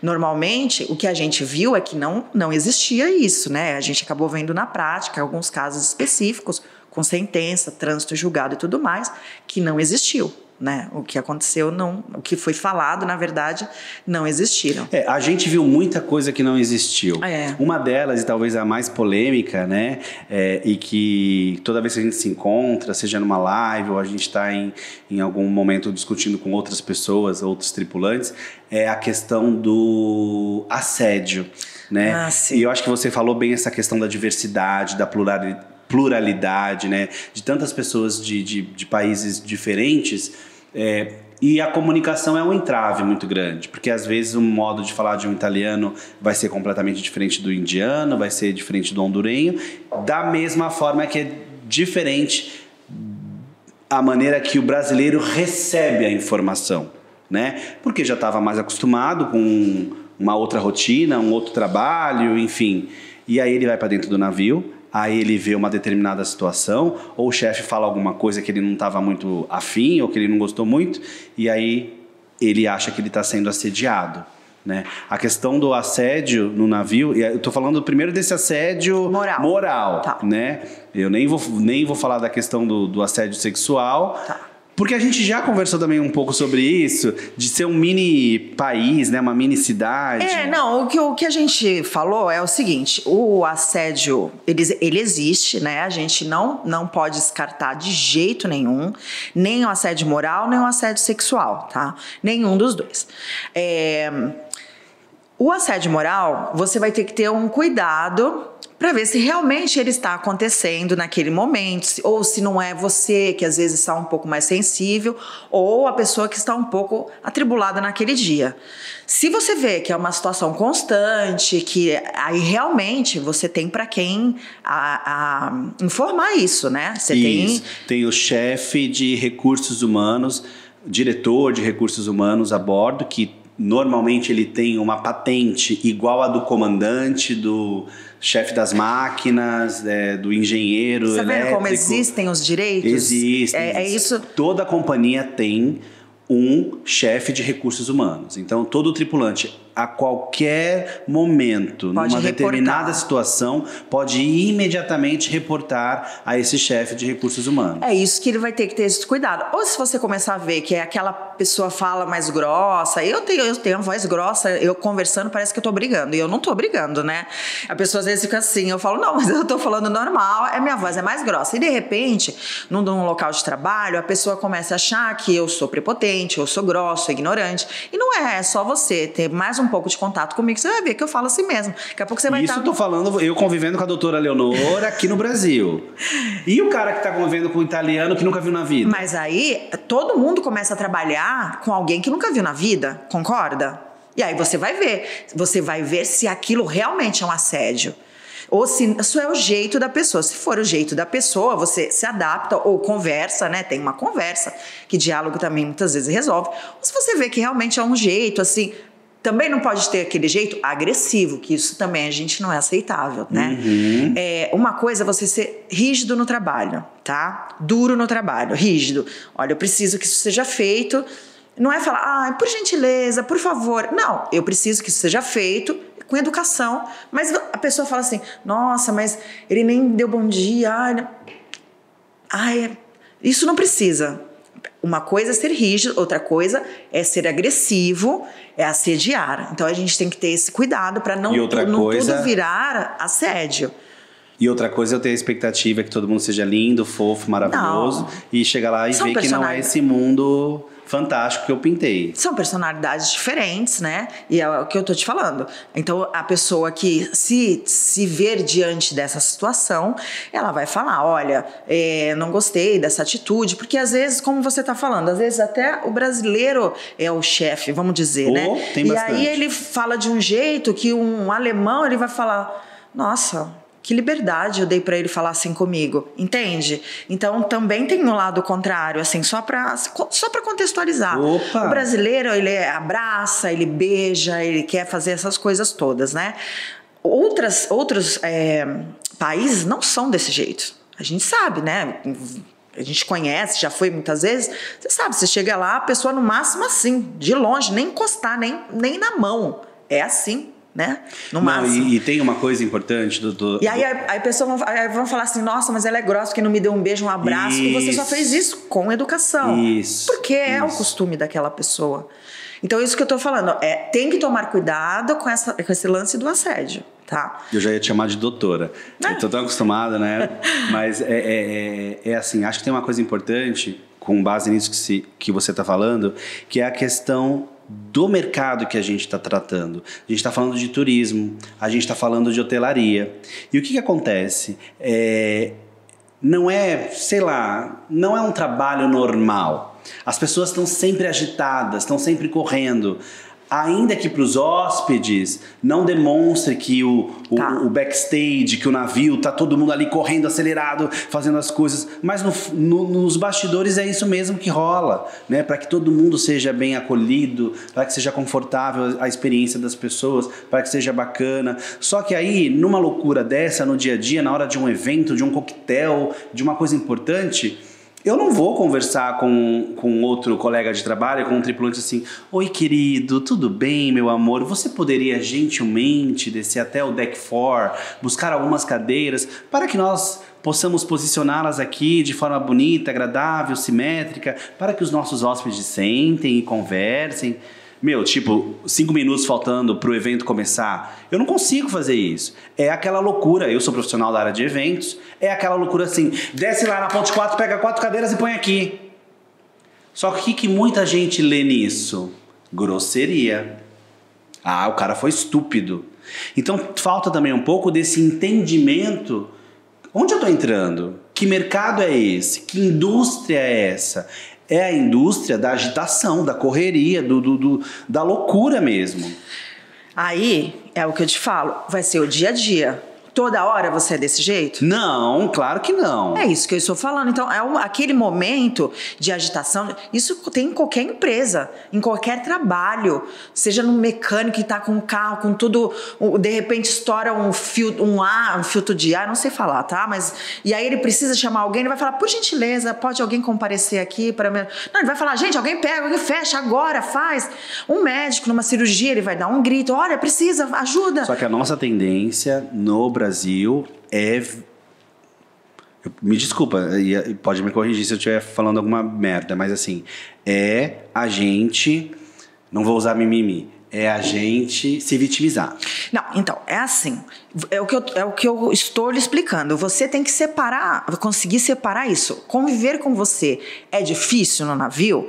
Normalmente, o que a gente viu é que não existia isso, né? A gente acabou vendo na prática alguns casos específicos, com sentença, trânsito julgado e tudo mais, que não existiu. Né? O que aconteceu, o que foi falado, na verdade, não existiram. A gente viu muita coisa que não existiu. Uma delas, e talvez a mais polêmica, né? E que toda vez que a gente se encontra, seja numa live ou a gente está em algum momento discutindo com outras pessoas, outros tripulantes, é a questão do assédio, né? E eu acho que você falou bem essa questão da diversidade, da pluralidade, né? De tantas pessoas de países diferentes. E a comunicação é um entrave muito grande, porque às vezes o modo de falar de um italiano vai ser completamente diferente do indiano, vai ser diferente do hondurenho, da mesma forma que é diferente a maneira que o brasileiro recebe a informação, né? Porque já estava mais acostumado com uma outra rotina, um outro trabalho, enfim. E aí ele vai para dentro do navio, aí ele vê uma determinada situação, ou o chefe fala alguma coisa que ele não estava muito afim, ou que ele não gostou muito, e aí ele acha que ele está sendo assediado, né? A questão do assédio no navio, eu tô falando primeiro desse assédio moral, tá, né? Eu nem vou falar da questão do assédio sexual, tá, porque a gente já conversou também um pouco sobre isso, de ser um mini país, né? Uma mini cidade. Não, o que a gente falou é o seguinte, o assédio, ele existe, né? A gente não pode descartar de jeito nenhum, nem o assédio moral, nem o assédio sexual, tá? Nenhum dos dois. O assédio moral, você vai ter que ter um cuidado para ver se realmente ele está acontecendo naquele momento, ou se não é você que às vezes está um pouco mais sensível, ou a pessoa que está um pouco atribulada naquele dia. Se você vê que é uma situação constante, que aí realmente você tem para quem informar isso, né? Você tem o chefe de recursos humanos, diretor de recursos humanos a bordo, que normalmente ele tem uma patente igual a do comandante, do chefe das máquinas, do engenheiro elétrico. Você vê como existem os direitos? Existem. É isso. Toda companhia tem um chefe de recursos humanos. Então, todo tripulante, a qualquer momento, numa determinada situação, pode imediatamente reportar a esse chefe de recursos humanos. É isso que ele vai ter que ter esse cuidado. Ou se você começar a ver que é aquela pessoa fala mais grossa, eu tenho a voz grossa, eu conversando parece que eu tô brigando, e eu não tô brigando, né? A pessoa às vezes fica assim, eu falo, não, mas eu tô falando normal, minha voz é mais grossa. E de repente, num local de trabalho, a pessoa começa a achar que eu sou prepotente, eu sou grosso, ignorante. E não é só você ter mais um pouco de contato comigo, você vai ver que eu falo assim mesmo. Daqui a pouco você vai estar... Isso eu tô falando, eu convivendo com a doutora Leonora aqui no Brasil. E o cara que tá convivendo com o italiano que nunca viu na vida? Mas aí, todo mundo começa a trabalhar com alguém que nunca viu na vida, concorda? E aí você vai ver se aquilo realmente é um assédio. Ou se isso é o jeito da pessoa. Se for o jeito da pessoa, você se adapta ou conversa, né? Tem uma conversa, que diálogo também muitas vezes resolve. Ou se você vê que realmente é um jeito, assim... Também não pode ter aquele jeito agressivo, que isso também a gente não é aceitável, né? Uhum. Uma coisa é você ser rígido no trabalho, tá? Duro no trabalho, rígido. Olha, eu preciso que isso seja feito. Não é falar, por gentileza, por favor. Não, eu preciso que isso seja feito com educação. Mas a pessoa fala assim, nossa, mas ele nem deu bom dia. Isso não precisa. Uma coisa é ser rígido, outra coisa é ser agressivo, é assediar. Então a gente tem que ter esse cuidado para não tudo virar assédio. E outra coisa é eu ter a expectativa que todo mundo seja lindo, fofo, maravilhoso, e chegar lá e ver que não é esse mundo fantástico que eu pintei. São personalidades diferentes, né? E é o que eu tô te falando. Então, a pessoa que se ver diante dessa situação, ela vai falar, olha, não gostei dessa atitude, porque às vezes, como você tá falando, às vezes até o brasileiro é o chefe, vamos dizer, né? Tem bastante. E aí ele fala de um jeito que um alemão, ele vai falar, nossa... Que liberdade eu dei pra ele falar assim comigo, entende? Então também tem um lado contrário, assim, só pra contextualizar. Opa. O brasileiro, ele abraça, ele beija, ele quer fazer essas coisas todas, né? Outros países não são desse jeito. A gente sabe, né? A gente conhece, já foi muitas vezes. Você sabe, você chega lá, a pessoa no máximo assim, de longe, nem encostar, nem na mão. É assim. Né? No máximo. E tem uma coisa importante E aí a pessoa vão falar assim, nossa, mas ela é grossa porque não me deu um beijo, um abraço. E você só fez isso com educação. Porque é o costume daquela pessoa. Então isso que eu tô falando, tem que tomar cuidado com esse lance do assédio, tá? Eu já ia te chamar de doutora. Eu tô tão acostumada, né? Mas é assim, acho que tem uma coisa importante, com base nisso que você tá falando, que é a questão do mercado que a gente está tratando. A gente está falando de turismo, a gente está falando de hotelaria. E o que acontece? Não é, sei lá, não é um trabalho normal. As pessoas estão sempre agitadas, estão sempre correndo. Ainda que para os hóspedes não demonstre que o backstage, que o navio tá todo mundo ali correndo acelerado, fazendo as coisas, mas nos bastidores é isso mesmo que rola, né? Para que todo mundo seja bem acolhido, para que seja confortável a experiência das pessoas, para que seja bacana. Só que aí, numa loucura dessa, no dia a dia, na hora de um evento, de um coquetel, de uma coisa importante, Eu não vou conversar com outro colega de trabalho, com um tripulante assim, oi querido, tudo bem meu amor, você poderia gentilmente descer até o deck 4, buscar algumas cadeiras para que nós possamos posicioná-las aqui de forma bonita, agradável, simétrica, para que os nossos hóspedes sentem e conversem. Meu, tipo, 5 minutos faltando pro evento começar. Eu não consigo fazer isso. É aquela loucura. Eu sou profissional da área de eventos. É aquela loucura assim. Desce lá na ponte 4, pega 4 cadeiras e põe aqui. Só que o que muita gente lê nisso? Grosseria. Ah, o cara foi estúpido. Então falta também um pouco desse entendimento. Onde eu tô entrando? Que mercado é esse? Que indústria é essa? É a indústria da agitação, da correria, da loucura mesmo. Aí, é o que eu te falo, vai ser o dia a dia. Toda hora você é desse jeito? Não, claro que não. É isso que eu estou falando. Então, aquele momento de agitação, isso tem em qualquer empresa, em qualquer trabalho. Seja no mecânico que está com o carro, com tudo, de repente estoura um filtro de ar, não sei falar, tá? Mas, e aí ele precisa chamar alguém, ele vai falar, por gentileza, pode alguém comparecer aqui para mim? Não, ele vai falar, gente, alguém pega, alguém fecha, agora, faz. Um médico numa cirurgia, ele vai dar um grito, olha, precisa, ajuda. Só que a nossa tendência no Brasil é... Me desculpa, pode me corrigir se eu estiver falando alguma merda, mas assim, é a gente... Não vou usar mimimi. É a gente se vitimizar. Não, então, é assim. É o que eu estou lhe explicando. Você tem que separar, conseguir separar isso. Conviver com você é difícil no navio?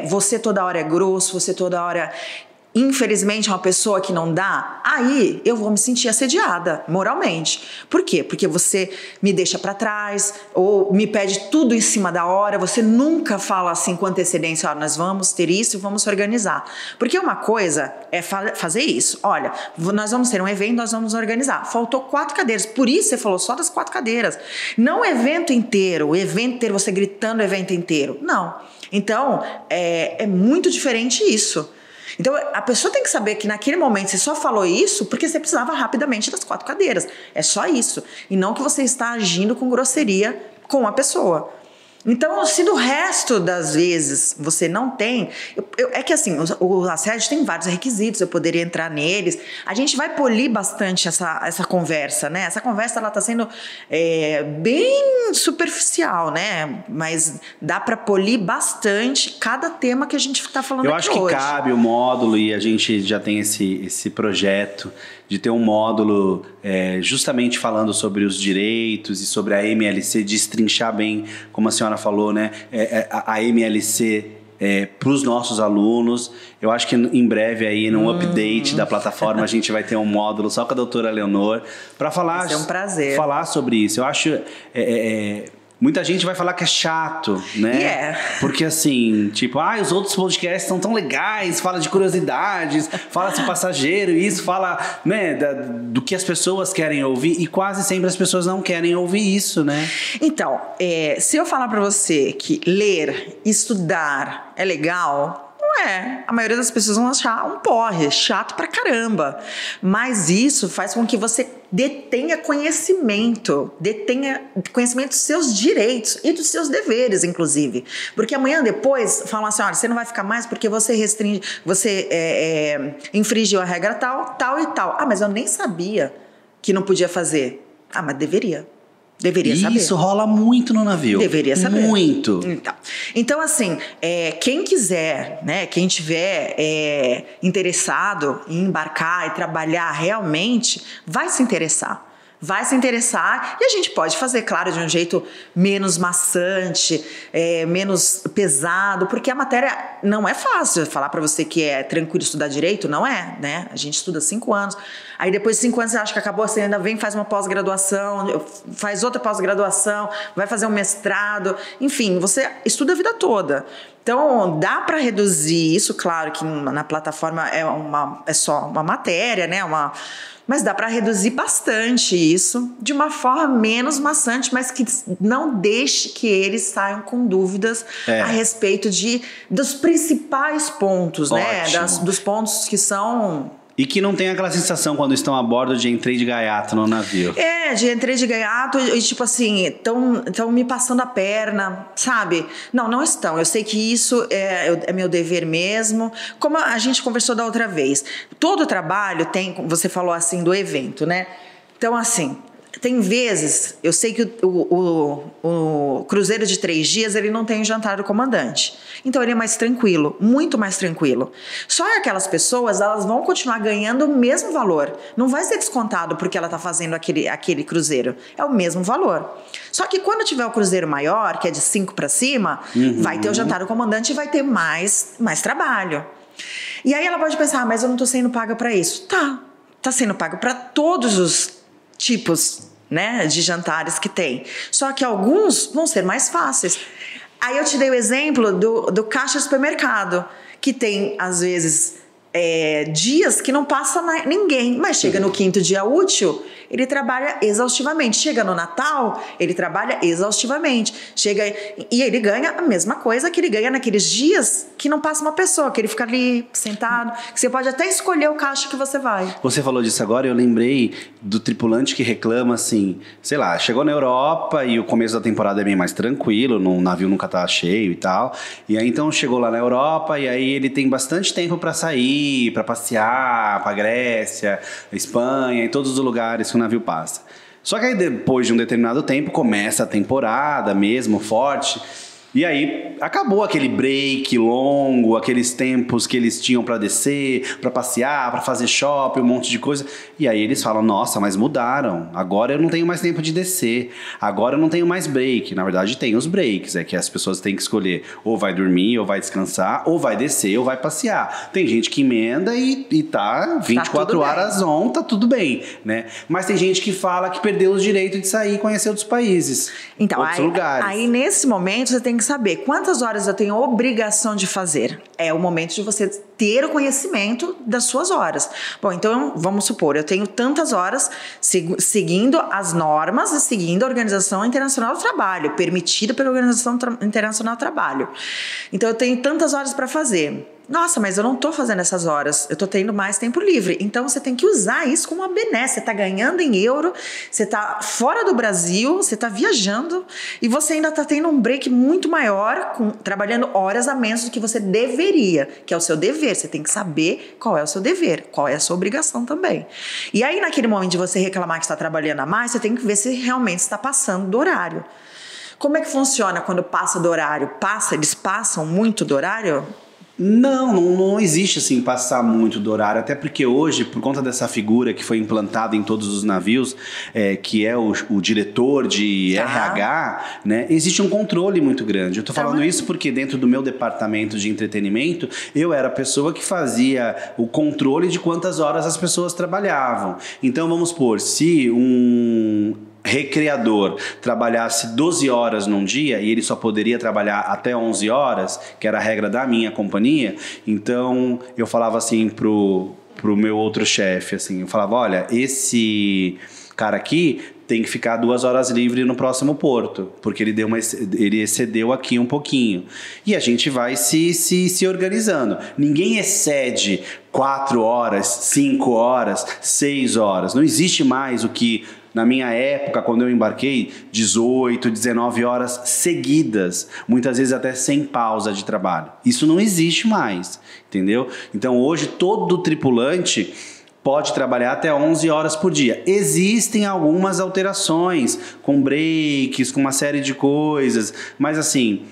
Você toda hora é grosso, você toda hora... Infelizmente, uma pessoa que não dá, aí eu vou me sentir assediada moralmente. Por quê? Porque você me deixa pra trás ou me pede tudo em cima da hora, você nunca fala assim com antecedência, nós vamos ter isso e vamos organizar. Porque uma coisa é fazer isso. Olha, nós vamos ter um evento, nós vamos organizar. Faltou 4 cadeiras, por isso você falou só das 4 cadeiras. Não o evento inteiro, você gritando o evento inteiro. Não. Então, é muito diferente isso. Então, a pessoa tem que saber que naquele momento você só falou isso porque você precisava rapidamente das 4 cadeiras. É só isso. E não que você está agindo com grosseria com a pessoa. Então, se do resto das vezes você não tem... é que assim, o assédio tem vários requisitos, eu poderia entrar neles. A gente vai polir bastante essa conversa, né? Essa conversa, ela tá sendo bem superficial, né? Mas dá para polir bastante cada tema que a gente tá falando aqui hoje. Eu acho que cabe o módulo, e a gente já tem esse projeto de ter um módulo justamente falando sobre os direitos e sobre a MLC, destrinchar bem, como a senhora falou, né? A MLC para os nossos alunos. Eu acho que em breve aí, num update da plataforma, a gente vai ter um módulo só com a doutora Leonor para falar, vai ser um prazer. Falar sobre isso. Eu acho... muita gente vai falar que é chato, né? Porque assim, tipo, os outros podcasts são tão legais, fala de curiosidades, fala de passageiro, isso fala, né, do que as pessoas querem ouvir, e quase sempre as pessoas não querem ouvir isso, né? Então, se eu falar pra você que ler, estudar é legal... Não é. A maioria das pessoas vão achar um porre, chato pra caramba. Mas isso faz com que você detenha conhecimento dos seus direitos e dos seus deveres, inclusive. Porque amanhã depois falam assim, olha, você não vai ficar mais porque você infringiu a regra tal e tal. Ah, mas eu nem sabia que não podia fazer. Ah, mas deveria. Deveria saber. Isso rola muito no navio. Deveria saber. Muito. Então assim, quem quiser, né, quem tiver interessado em embarcar e trabalhar realmente, vai se interessar. Vai se interessar e a gente pode fazer, claro, de um jeito menos maçante, menos pesado, porque a matéria não é fácil. Falar para você que é tranquilo estudar direito, não é, né? A gente estuda 5 anos, aí depois de 5 anos você acha que acabou, você ainda vem, faz uma pós-graduação, faz outra pós-graduação, vai fazer um mestrado, enfim, você estuda a vida toda. Então, dá para reduzir isso, claro que na plataforma é só uma matéria, né? Mas dá para reduzir bastante isso de uma forma menos maçante, mas que não deixe que eles saiam com dúvidas a respeito dos principais pontos, né? Dos pontos que são... E que não tem aquela sensação quando estão a bordo de entrei de gaiato no navio. De entrei de gaiato e tipo assim, estão me passando a perna, sabe? Não estão. Eu sei que isso é meu dever mesmo. Como a gente conversou da outra vez, todo trabalho tem, você falou assim, do evento, né? Então, assim, tem vezes, eu sei que o cruzeiro de 3 dias, ele não tem o jantar do comandante. Então, ele é mais tranquilo, muito mais tranquilo. Só que aquelas pessoas, elas vão continuar ganhando o mesmo valor. Não vai ser descontado porque ela está fazendo aquele cruzeiro. É o mesmo valor. Só que quando tiver o cruzeiro maior, que é de 5 para cima, vai ter o jantar do comandante e vai ter mais trabalho. E aí ela pode pensar, mas eu não estou sendo paga para isso. Tá sendo paga para todos os tipos, né, de jantares que tem. Só que alguns vão ser mais fáceis. Aí eu te dei o exemplo do caixa de supermercado, que tem, às vezes, dias que não passa ninguém, mas chega no 5º dia útil, ele trabalha exaustivamente. Chega no Natal, ele trabalha exaustivamente. E ele ganha a mesma coisa que ele ganha naqueles dias que não passa uma pessoa, que ele fica ali sentado, que você pode até escolher o caixa que você vai. Você falou disso agora e eu lembrei do tripulante que reclama assim, sei lá, chegou na Europa e o começo da temporada é bem mais tranquilo, o navio nunca tá cheio e tal, e aí então chegou lá na Europa e aí ele tem bastante tempo para sair, para passear, para Grécia, Espanha e todos os lugares que o navio passa. Só que aí depois de um determinado tempo começa a temporada mesmo, forte. E aí acabou aquele break longo, aqueles tempos que eles tinham para descer, para passear, para fazer shopping, um monte de coisa. E aí eles falam, nossa, mas mudaram. Agora eu não tenho mais tempo de descer. Agora eu não tenho mais break. Na verdade tem os breaks, é que as pessoas têm que escolher ou vai dormir, ou vai descansar, ou vai descer, ou vai passear. Tem gente que emenda e tá 24 horas on, tá tudo bem, né? Mas tem gente que fala que perdeu o direito de sair e conhecer outros países, outros lugares. Aí nesse momento você tem que saber quantas horas eu tenho obrigação de fazer. É o momento de você ter o conhecimento das suas horas. Bom, então vamos supor, eu tenho tantas horas seguindo as normas e seguindo a Organização Internacional do Trabalho, permitida pela Organização Internacional do Trabalho. Então eu tenho tantas horas para fazer. Nossa, mas eu não estou fazendo essas horas, eu estou tendo mais tempo livre. Então você tem que usar isso como uma benesse. Você está ganhando em euro, você está fora do Brasil, você está viajando e você ainda está tendo um break muito maior, trabalhando horas a menos do que você deveria, que é o seu dever. Você tem que saber qual é o seu dever, qual é a sua obrigação também. E aí, naquele momento de você reclamar que está trabalhando a mais, você tem que ver se realmente está passando do horário. Como é que funciona quando passa do horário? Eles passam muito do horário? Não existe assim passar muito do horário, até porque hoje, por conta dessa figura que foi implantada em todos os navios, que é o diretor de RH, né, existe um controle muito grande. Eu tô falando isso porque dentro do meu departamento de entretenimento, eu era a pessoa que fazia o controle de quantas horas as pessoas trabalhavam. Então vamos supor, se um recreador trabalhasse 12 horas num dia e ele só poderia trabalhar até 11 horas, que era a regra da minha companhia, então eu falava assim pro meu outro chefe, assim, eu falava, olha, esse cara aqui tem que ficar 2 horas livre no próximo porto, porque ele excedeu aqui um pouquinho. E a gente vai se organizando. Ninguém excede 4 horas, 5 horas, 6 horas. Não existe mais o que, na minha época, quando eu embarquei, 18, 19 horas seguidas, muitas vezes até sem pausa de trabalho. Isso não existe mais, entendeu? Então hoje todo tripulante pode trabalhar até 11 horas por dia. Existem algumas alterações, com breaks, com uma série de coisas, mas assim,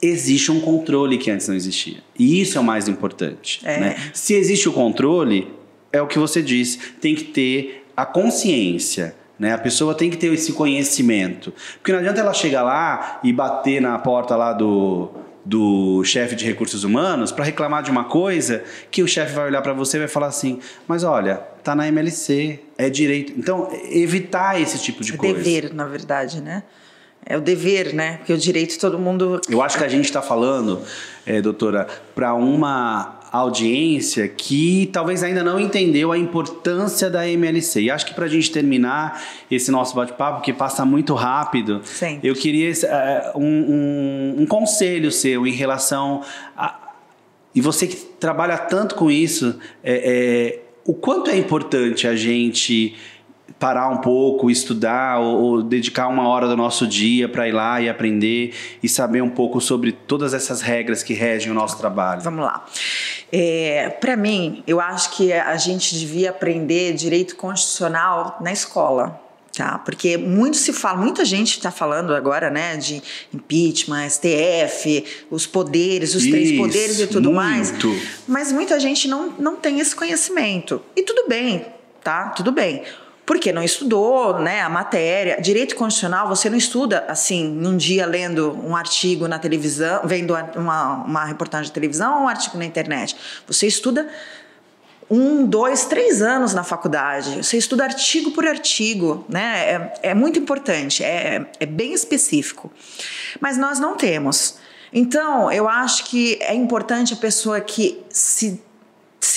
existe um controle que antes não existia. E isso é o mais importante. Né? Se existe o controle, é o que você disse, tem que ter a consciência, né? A pessoa tem que ter esse conhecimento. Porque não adianta ela chegar lá e bater na porta lá do chefe de recursos humanos para reclamar de uma coisa que o chefe vai olhar para você e vai falar assim, mas olha, tá na MLC, é direito. Então, evitar esse tipo de coisa. Dever, na verdade, né? É o dever, né? Porque o direito todo mundo... Eu acho que a gente está falando, doutora, para uma audiência que talvez ainda não entendeu a importância da MLC. E acho que para a gente terminar esse nosso bate-papo, que passa muito rápido, Sempre. Eu queria um conselho seu em relação a... E você que trabalha tanto com isso, o quanto é importante a gente parar um pouco, estudar ou dedicar 1 hora do nosso dia para ir lá e aprender e saber um pouco sobre todas essas regras que regem o nosso trabalho? Vamos lá. Para mim, eu acho que a gente devia aprender direito constitucional na escola. Tá? Porque muita gente está falando agora, né, de impeachment, STF, os poderes, os 3 poderes e tudo mais, mas muita gente não tem esse conhecimento. E tudo bem, tá? Tudo bem. Porque não estudou, né, a matéria. Direito constitucional você não estuda assim, num dia lendo um artigo na televisão, vendo uma reportagem de televisão ou um artigo na internet. Você estuda 1, 2, 3 anos na faculdade. Você estuda artigo por artigo, né? É muito importante, é bem específico. Mas nós não temos. Então, eu acho que é importante a pessoa que se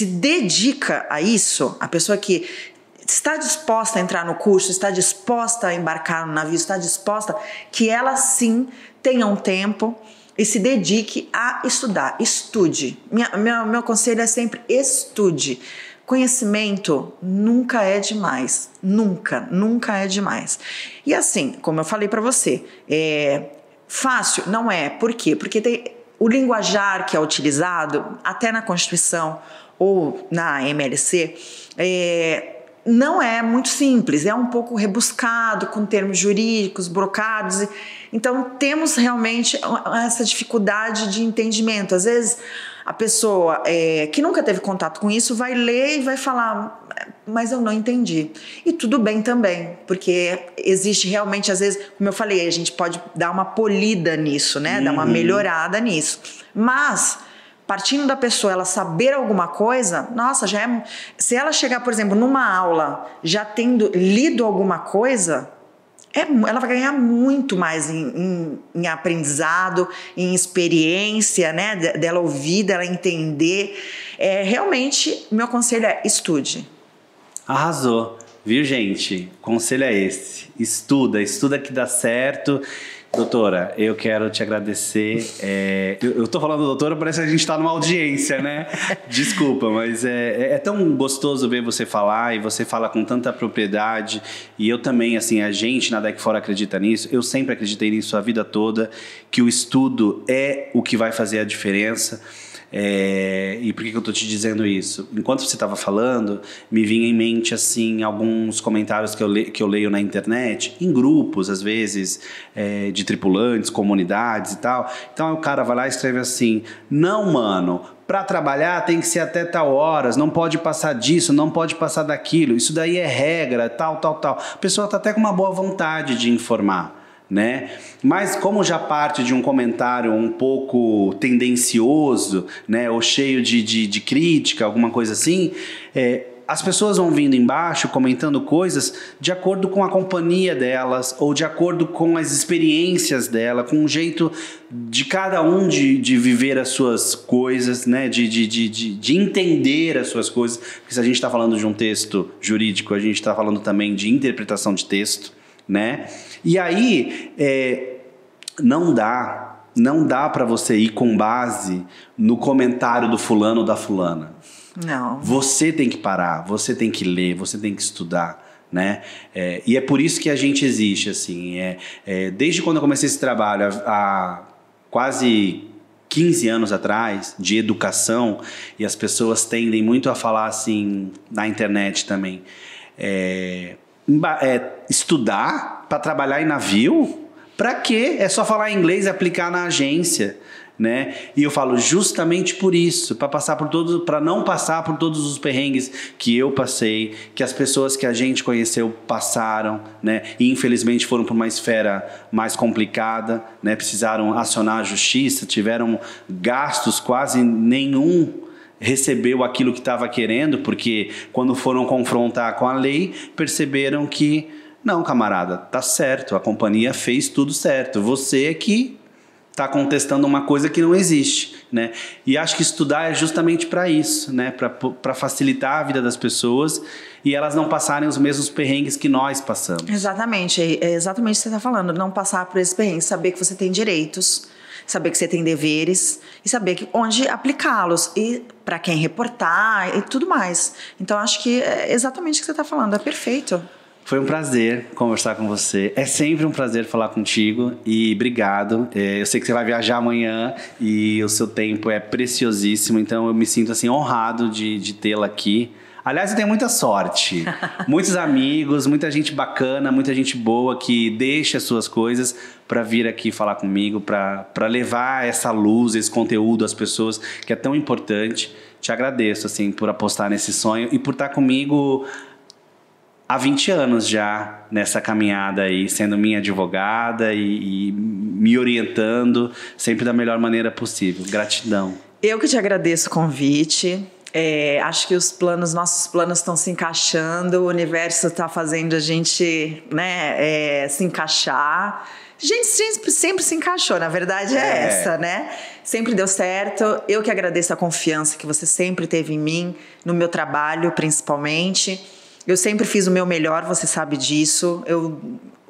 dedica a isso, a pessoa que está disposta a entrar no curso, está disposta a embarcar no navio, está disposta, que ela sim tenha um tempo e se dedique a estudar. Estude. Meu conselho é sempre estude. Conhecimento nunca é demais. Nunca é demais. E assim, como eu falei para você, fácil não é. Por quê? Porque tem o linguajar que é utilizado, até na Constituição ou na MLC, não é muito simples, é um pouco rebuscado, com termos jurídicos, brocados. Então, temos realmente essa dificuldade de entendimento. Às vezes, a pessoa que nunca teve contato com isso vai ler e vai falar, mas eu não entendi. E tudo bem também, porque existe realmente, às vezes, como eu falei, a gente pode dar uma polida nisso, né? Dar uma melhorada nisso. Mas partindo da pessoa, ela saber alguma coisa, nossa, se ela chegar, por exemplo, numa aula, já tendo lido alguma coisa, ela vai ganhar muito mais em aprendizado, em experiência, né, dela ouvir, dela entender. Realmente, meu conselho é estude. Arrasou, viu, gente? O conselho é esse. Estuda que dá certo. Doutora, eu quero te agradecer. Eu tô falando doutora, parece que a gente tá numa audiência, né? Desculpa, mas é tão gostoso ver você falar e você fala com tanta propriedade. E eu também, assim, a gente na Deck Fora acredita nisso. Eu sempre acreditei nisso a vida toda, que o estudo é o que vai fazer a diferença. E por que eu tô te dizendo isso? Enquanto você estava falando, me vinha em mente assim alguns comentários que eu leio na internet, em grupos, às vezes, de tripulantes, comunidades e tal. Então o cara vai lá e escreve assim: não, mano, para trabalhar tem que ser até tal horas, não pode passar disso, não pode passar daquilo, isso daí é regra, tal. A pessoa tá até com uma boa vontade de informar, né? Mas como já parte de um comentário um pouco tendencioso, né, ou cheio de crítica, alguma coisa assim, as pessoas vão vindo embaixo comentando coisas de acordo com a companhia delas ou de acordo com as experiências dela, com o jeito de cada um de viver as suas coisas, né, de entender as suas coisas. Porque se a gente está falando de um texto jurídico, a gente está falando também de interpretação de texto, né? E aí, não dá para você ir com base no comentário do fulano ou da fulana. Não. Você tem que parar, você tem que ler, você tem que estudar, né? E é por isso que a gente existe, assim. Desde quando eu comecei esse trabalho, há quase 15 anos atrás, de educação, e as pessoas tendem muito a falar assim, na internet também, estudar para trabalhar em navio? Para quê? É só falar inglês e aplicar na agência, né? E eu falo justamente por isso, para não passar por todos os perrengues que eu passei, que as pessoas que a gente conheceu passaram, né? E infelizmente foram para uma esfera mais complicada, né? Precisaram acionar a justiça, tiveram gastos, quase nenhum recebeu aquilo que estava querendo, porque quando foram confrontar com a lei, perceberam que não, camarada, tá certo, a companhia fez tudo certo, você é que está contestando uma coisa que não existe, né? E acho que estudar é justamente para isso, né? Para facilitar a vida das pessoas e elas não passarem os mesmos perrengues que nós passamos. Exatamente, é exatamente o que você está falando, não passar por esse perrengue, saber que você tem direitos, saber que você tem deveres e saber onde aplicá-los e para quem reportar e tudo mais. Então, acho que é exatamente o que você está falando, é perfeito. Foi um prazer conversar com você. É sempre um prazer falar contigo e obrigado. Eu sei que você vai viajar amanhã e o seu tempo é preciosíssimo, então eu me sinto assim honrado de tê-la aqui. Aliás, eu tenho muita sorte. Muitos amigos, muita gente bacana, muita gente boa que deixa as suas coisas para vir aqui falar comigo, para levar essa luz, esse conteúdo às pessoas, que é tão importante. Te agradeço assim, por apostar nesse sonho e por estar comigo há 20 anos já nessa caminhada aí, sendo minha advogada e me orientando sempre da melhor maneira possível. Gratidão. Eu que te agradeço o convite. Acho que nossos planos estão se encaixando, o universo está fazendo a gente, né, se encaixar. A gente sempre se encaixou, na verdade é essa, né? Sempre deu certo. Eu que agradeço a confiança que você sempre teve em mim, no meu trabalho principalmente. Eu sempre fiz o meu melhor, você sabe disso.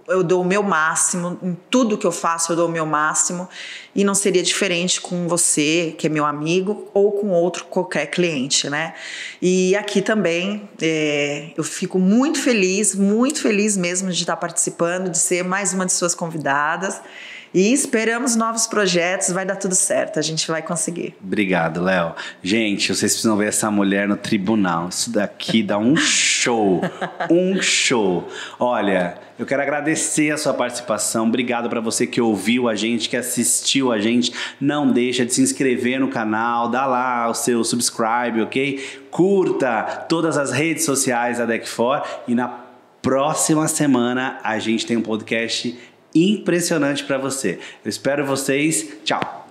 Eu dou o meu máximo, em tudo que eu faço eu dou o meu máximo, e não seria diferente com você, que é meu amigo, ou com qualquer cliente, né? E aqui também eu fico muito feliz mesmo de estar participando, de ser mais uma de suas convidadas, e esperamos novos projetos, vai dar tudo certo, a gente vai conseguir. Obrigado, Léo. Gente, vocês precisam ver essa mulher no tribunal. Isso daqui dá um show. Um show. Olha, eu quero agradecer a sua participação. Obrigado para você que ouviu a gente, que assistiu a gente. Não deixa de se inscrever no canal, dá lá o seu subscribe, ok? Curta todas as redes sociais da Deck4 e na próxima semana a gente tem um podcast impressionante para você. Eu espero vocês. Tchau!